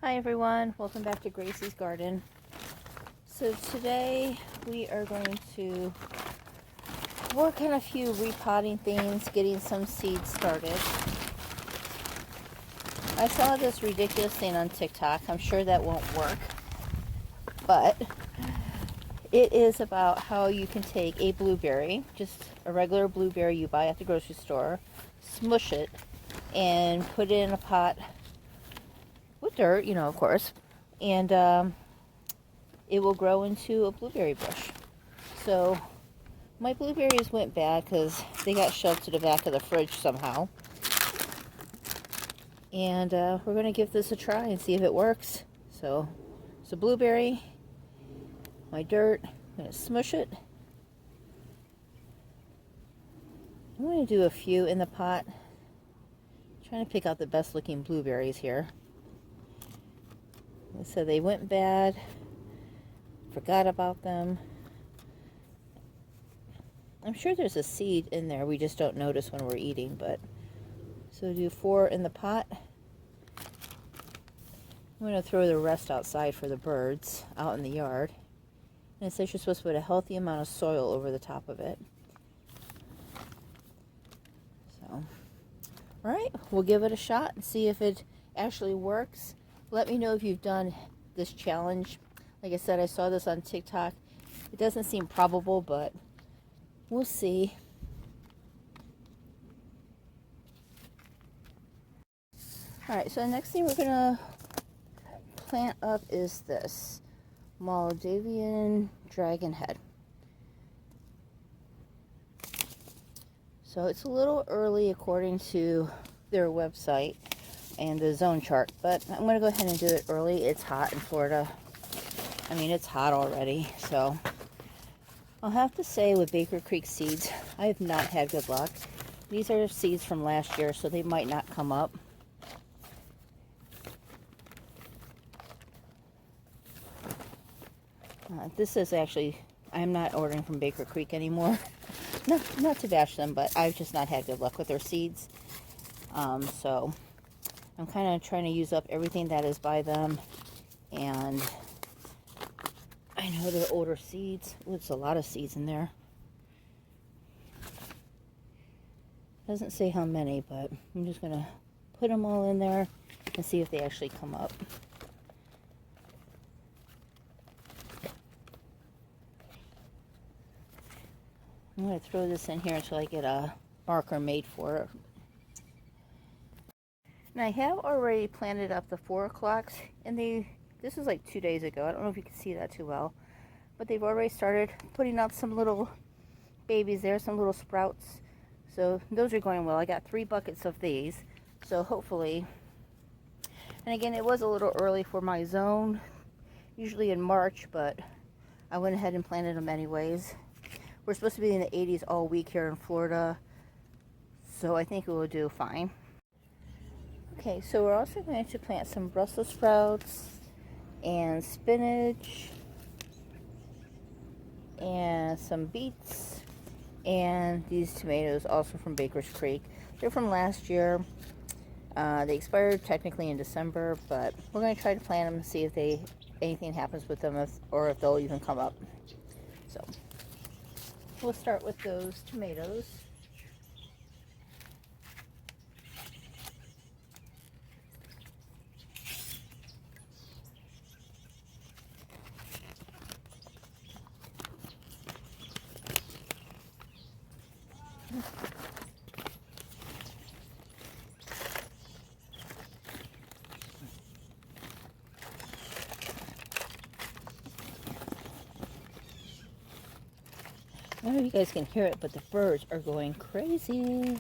Hi everyone, welcome back to Gracie's Garden. So today we are going to work on a few repotting things, getting some seeds started. I saw this ridiculous thing on TikTok. I'm sure that won't work, but it is about how you can take a blueberry, just a regular blueberry you buy at the grocery store, smush it, and put it in a pot with dirt, of course, and it will grow into a blueberry bush. So my blueberries went bad because they got shoved to the back of the fridge somehow. And we're going to give this a try and see if it works. So it's a blueberry, my dirt, I'm going to smush it. I'm going to do a few in the pot. I'm trying to pick out the best looking blueberries here. So they went bad, forgot about them. I'm sure there's a seed in there, we just don't notice when we're eating, but so do 4 in the pot. I'm going to throw the rest outside for the birds out in the yard. And it says you're supposed to put a healthy amount of soil over the top of it. So, alright, we'll give it a shot and see if it actually works. Let me know if you've done this challenge. Like I said, I saw this on TikTok. It doesn't seem probable, but we'll see. Alright, so the next thing we're going to plant up is this Maldivian dragon head. So it's a little early according to their website and the zone chart, but I'm going to go ahead and do it early. It's hot in Florida. I mean, it's hot already, so I'll have to say with Baker Creek seeds, I have not had good luck. These are seeds from last year, so they might not come up. This is actually, I'm not ordering from Baker Creek anymore. not to bash them, but I've just not had good luck with their seeds. So I'm kind of trying to use up everything that is by them. And I know they're older seeds. Ooh, it's a lot of seeds in there. Doesn't say how many, but I'm just going to put them all in there and see if they actually come up. I'm going to throw this in here until I get a marker made for it. And I have already planted up the 4 o'clocks, and this was like 2 days ago. I don't know if you can see that too well, but they've already started putting out some little babies there, some little sprouts. So those are going well. I got 3 buckets of these, so hopefully. And again, it was a little early for my zone, usually in March, but I went ahead and planted them anyways. We're supposed to be in the 80s all week here in Florida, so I think we will do fine. Okay, so we're also going to plant some Brussels sprouts and spinach and some beets and these tomatoes, also from Baker's Creek. They're from last year. They expired technically in December, but we're going to try to plant them and see if anything happens with them, or if they'll even come up. So we'll start with those tomatoes. I don't know if you guys can hear it, but the birds are going crazy.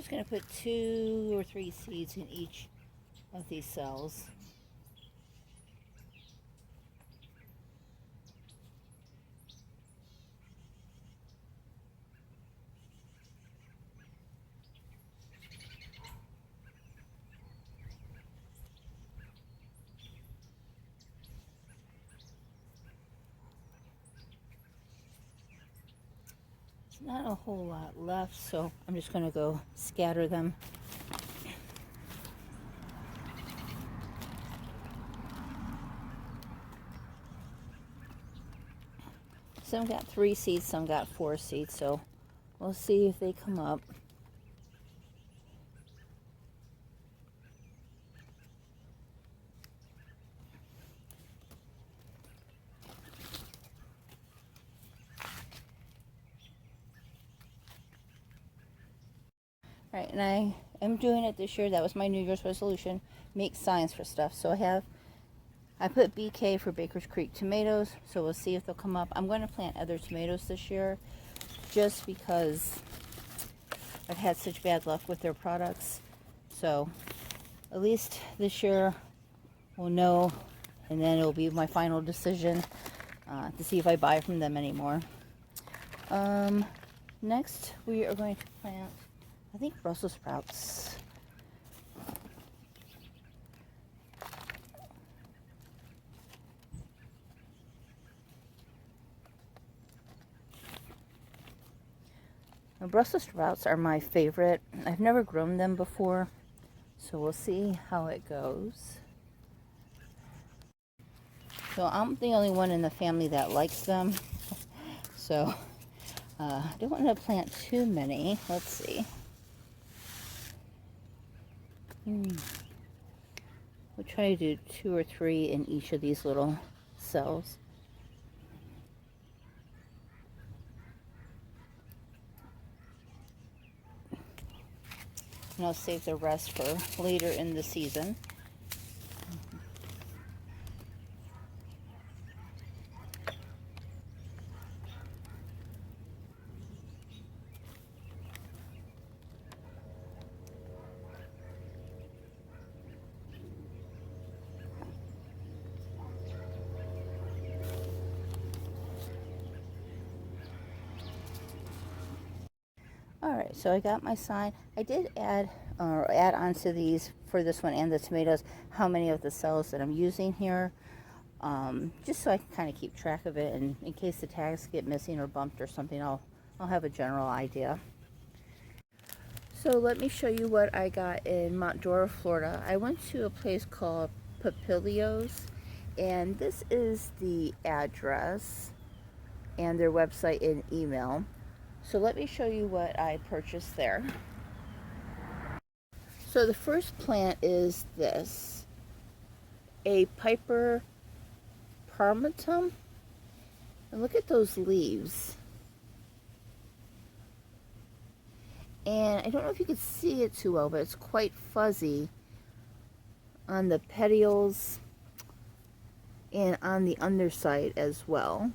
just going to put 2 or 3 seeds in each of these cells. Not a whole lot left, so I'm just going to go scatter them. Some got 3 seeds, some got 4 seeds, so we'll see if they come up. Right, and I am doing it this year. That was my New Year's resolution. Make signs for stuff. So I put BK for Baker's Creek tomatoes. So we'll see if they'll come up. I'm going to plant other tomatoes this year just because I've had such bad luck with their products. So at least this year we'll know, and then it'll be my final decision to see if I buy from them anymore. Next we are going to plant, I think, Brussels sprouts. Now, Brussels sprouts are my favorite. I've never grown them before, so we'll see how it goes. So I'm the only one in the family that likes them. So I don't want to plant too many. Let's see. We'll try to do 2 or 3 in each of these little cells. And I'll save the rest for later in the season. Alright, so I got my sign. I did add onto these, for this one and the tomatoes, how many of the cells that I'm using here. Just so I can kind of keep track of it, and in case the tags get missing or bumped or something, I'll have a general idea. So let me show you what I got in Mount Dora, Florida. I went to a place called Papilio's, and this is the address and their website and email. So let me show you what I purchased there. So the first plant is this, a Piper parmatum. And look at those leaves. And I don't know if you can see it too well, but it's quite fuzzy on the petioles and on the underside as well.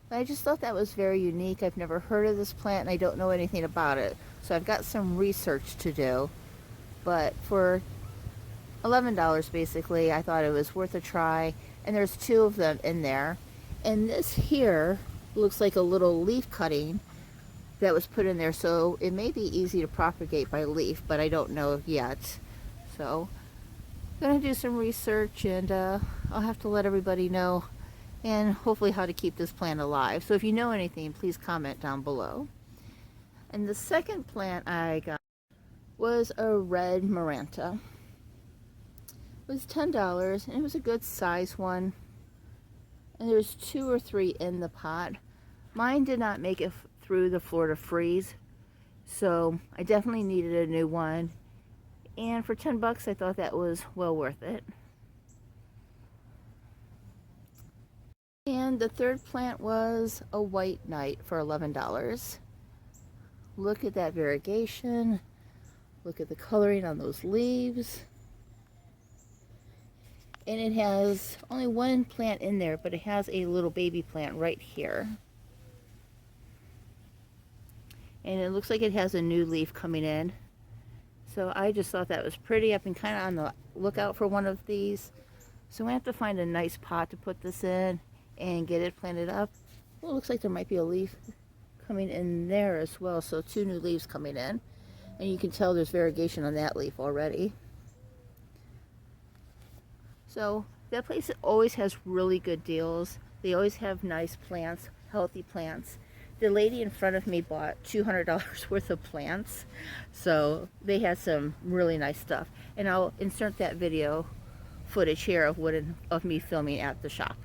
But I just thought that was very unique. I've never heard of this plant and I don't know anything about it. So I've got some research to do. But for $11 basically, I thought it was worth a try. And there's 2 of them in there. And this here looks like a little leaf cutting that was put in there. So it may be easy to propagate by leaf, but I don't know yet. So I'm going to do some research, and I'll have to let everybody know, and hopefully how to keep this plant alive. So if you know anything, please comment down below. And the second plant I got was a red Maranta. It was $10, and it was a good size one. And there's 2 or 3 in the pot. Mine did not make it through the Florida freeze, so I definitely needed a new one. And for 10 bucks, I thought that was well worth it. And the third plant was a white knight for $11. Look at that variegation. Look at the coloring on those leaves. And it has only 1 plant in there, but it has a little baby plant right here. and it looks like it has a new leaf coming in. So I just thought that was pretty. I've been kind of on the lookout for one of these. So I have to find a nice pot to put this in and get it planted up. Well, it looks like there might be a leaf coming in there as well. So 2 new leaves coming in. And you can tell there's variegation on that leaf already. So that place always has really good deals. They always have nice plants, healthy plants. The lady in front of me bought $200 worth of plants. So they had some really nice stuff. And I'll insert that video footage here of me filming at the shop.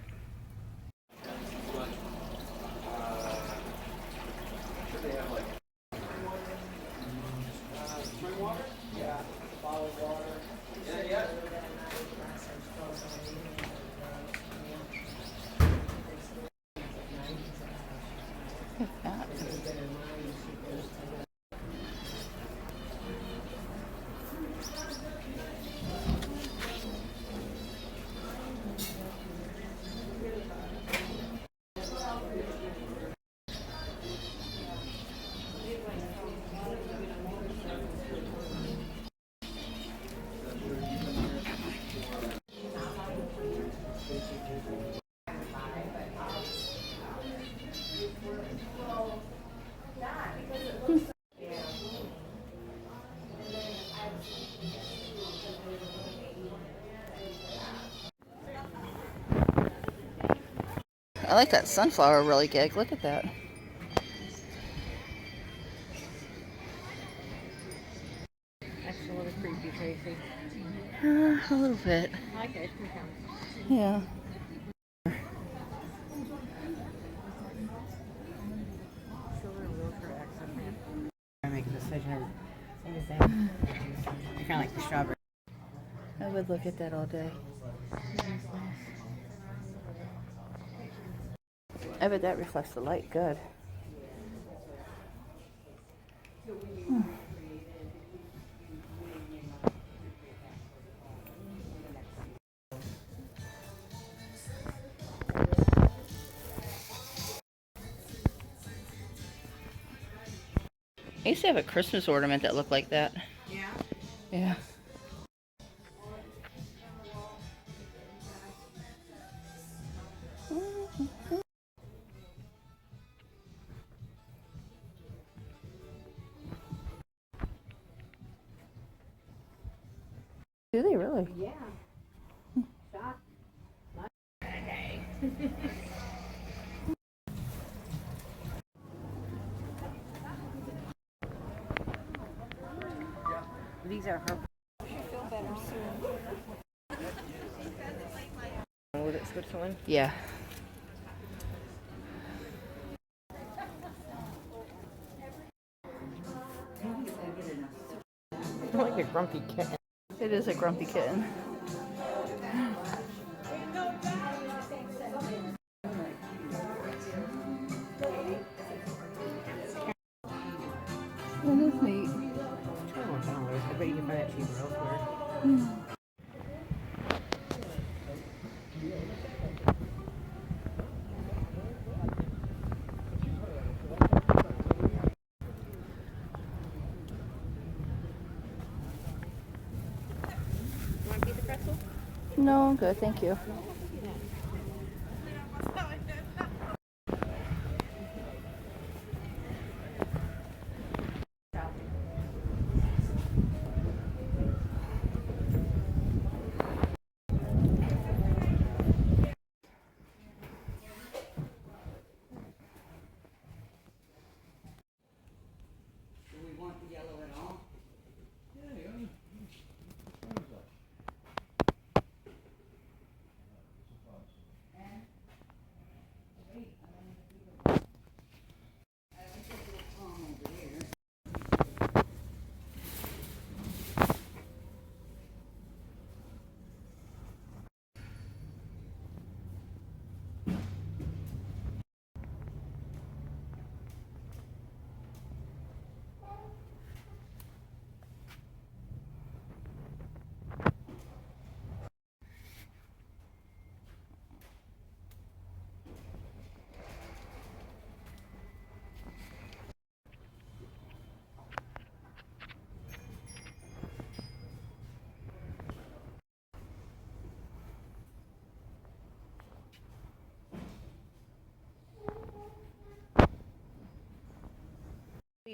I like that sunflower really gig. Look at that. That's a little creepy, Tracy. A little bit. Okay, here it comes. Yeah. Silver Wilshire accent. I make a decision. I kind of like the strawberry. I would look at that all day. I bet that reflects the light good. I used to have a Christmas ornament that looked like that. Yeah? Yeah. Do they really? Yeah. Shock. These are her. She'll feel better soon. Oh, that's Switzerland? Yeah. Like a grumpy kitten. It is a grumpy kitten. That is neat. $21. I bet you can find that cheaper elsewhere. Want a piece of pretzel? No, I'm good, thank you.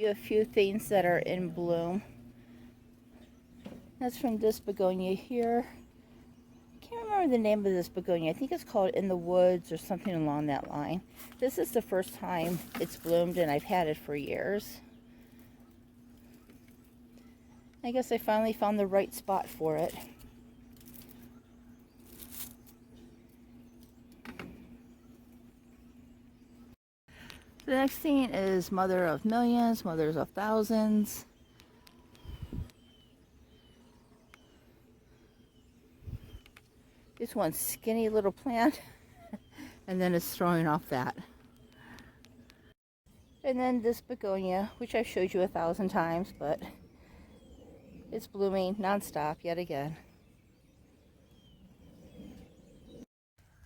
A few things that are in bloom. That's from this begonia here. I can't remember the name of this begonia. I think it's called In the Woods or something along that line. This is the first time it's bloomed and I've had it for years. I guess I finally found the right spot for it. The next thing is Mother of Millions, Mothers of Thousands. This one skinny little plant and then it's throwing off that. And then this begonia, which I've showed you 1,000 times, but it's blooming non-stop yet again.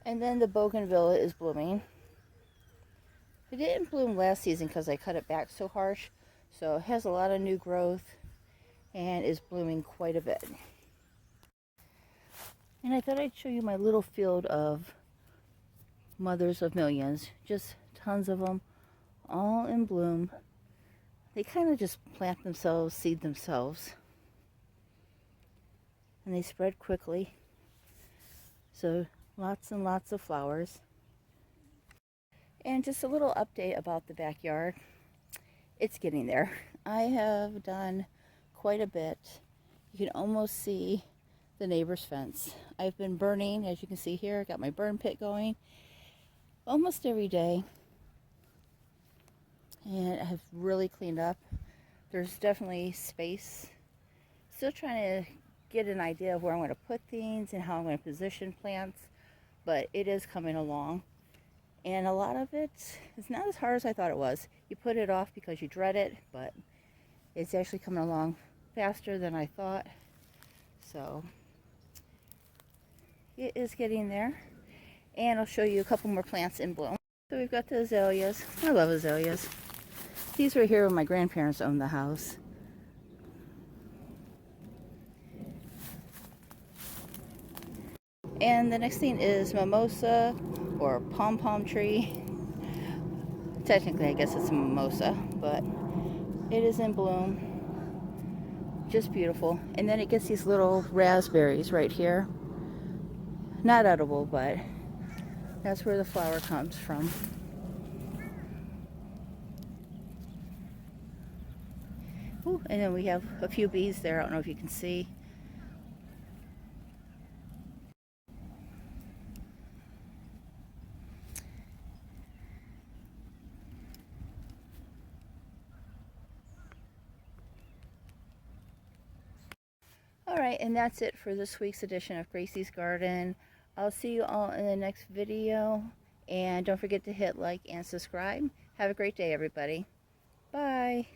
And then the bougainvillea is blooming. It didn't bloom last season because I cut it back so harsh, so it has a lot of new growth and is blooming quite a bit. And I thought I'd show you my little field of Mothers of Millions. Just tons of them, all in bloom. They kind of just plant themselves, seed themselves. And they spread quickly. So lots and lots of flowers. And just a little update about the backyard. It's getting there. I have done quite a bit. You can almost see the neighbor's fence. I've been burning, as you can see here. I got my burn pit going almost every day. And I've really cleaned up. There's definitely space. Still trying to get an idea of where I'm going to put things and how I'm going to position plants. But it is coming along. And a lot of it is not as hard as I thought it was. You put it off because you dread it, but it's actually coming along faster than I thought. So it is getting there. And I'll show you a couple more plants in bloom. So we've got the azaleas. I love azaleas. These were here when my grandparents owned the house. And the next thing is mimosa or pom-pom tree. Technically, I guess it's a mimosa, but it is in bloom. Just beautiful. And then it gets these little raspberries right here. Not edible, but that's where the flower comes from. Ooh, and then we have a few bees there. I don't know if you can see. Alright, and that's it for this week's edition of Gracie's Garden. I'll see you all in the next video. And don't forget to hit like and subscribe. Have a great day, everybody. Bye.